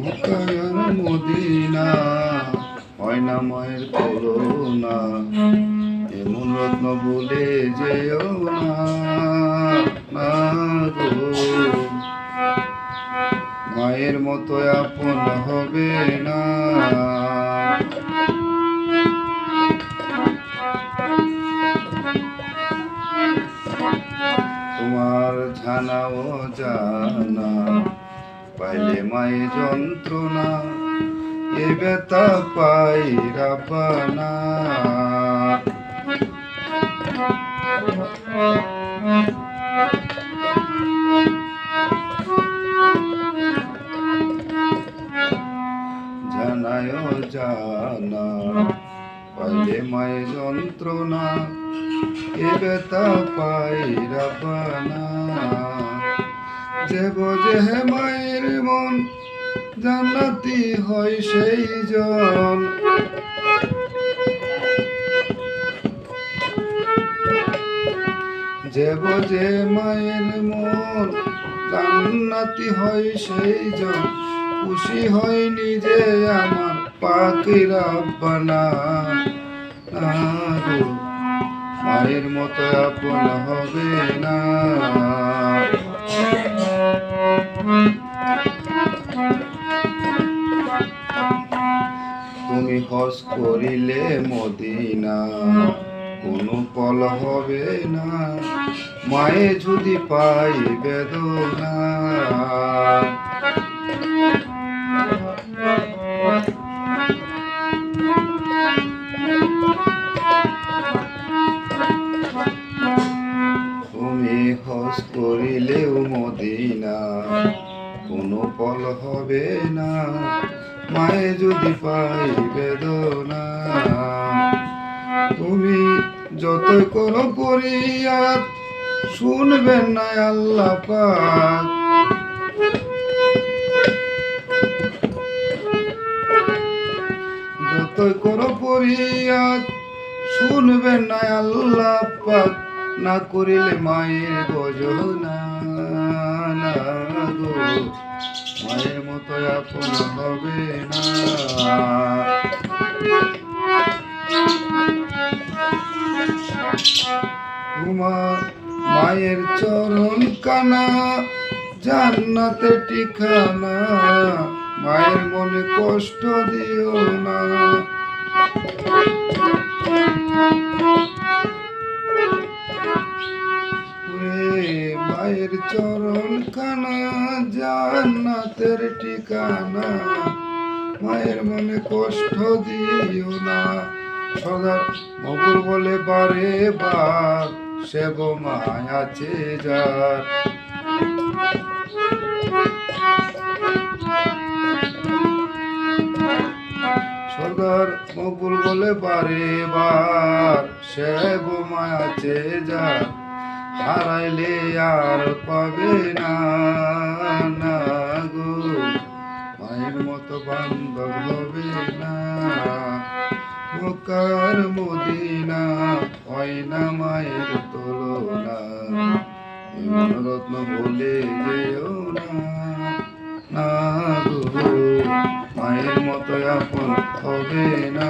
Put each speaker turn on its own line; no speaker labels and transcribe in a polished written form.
মক্কার মদিনা হয় না মায়ের তুলনা, এমন রত্ন বলে যেও না, না গো। মায়ের মতো আপন হবে না। তোমার জানাও জানা পাইলে মায়ে যন্ত্রণা, এ ব্যথা পাই রাপানা। জানায় জানা পাইলে মায়ে যন্ত্রণা, এ ব্যথা পাই রাপানা। যে বোঝে মায়ের মন জান্নাতি হয় সেই জন, যে বোঝে মায়ের মন জান্নাতি হয় সেই জন, খুশি হয় নিজে আমার পাকি রাব্বানা। মায়ের মতো আপন হবে না। তুমি হজ করিলে মদিনা, কোনো ফল হবে না, মায়ে যদি পাই বেদনা। তুমি হজ করিলেও মদিনা, কোনো ফল হবে না, মায়ে যদি পাই বেদনা। তুমি যতই করো ফরিয়াদ শুনবেন না আল্লাহ পাক, যতই করো ফরিয়াদ শুনবেন না আল্লাহ পাক, না করিলে মায়ের ভজনা। না গো, মায়ের মতো আপন হবে না। তোমার মায়ের চরণ কানা জান্নাতে ঠিকানা, মায়ের মনে কষ্ট দিও না। মায়ের চরণ কানা জান্নাতের ঠিকানা, মায়ের মনে কষ্ট দিও না। সদা মকুর বলে বারে বার, সে গো মায় আছে যার। সদার মকুল বলে বারে বার, সে গো মায় আছে যার, হারাইলে আর পাবে না। না গো, মায়ের মতো বান্ধব হবে না। মক্কার মদিনা হয় না মায়ের তুলনা, এমন রত্ন বলে যেও না, না গো। মায়ের মতো আপন হবে না।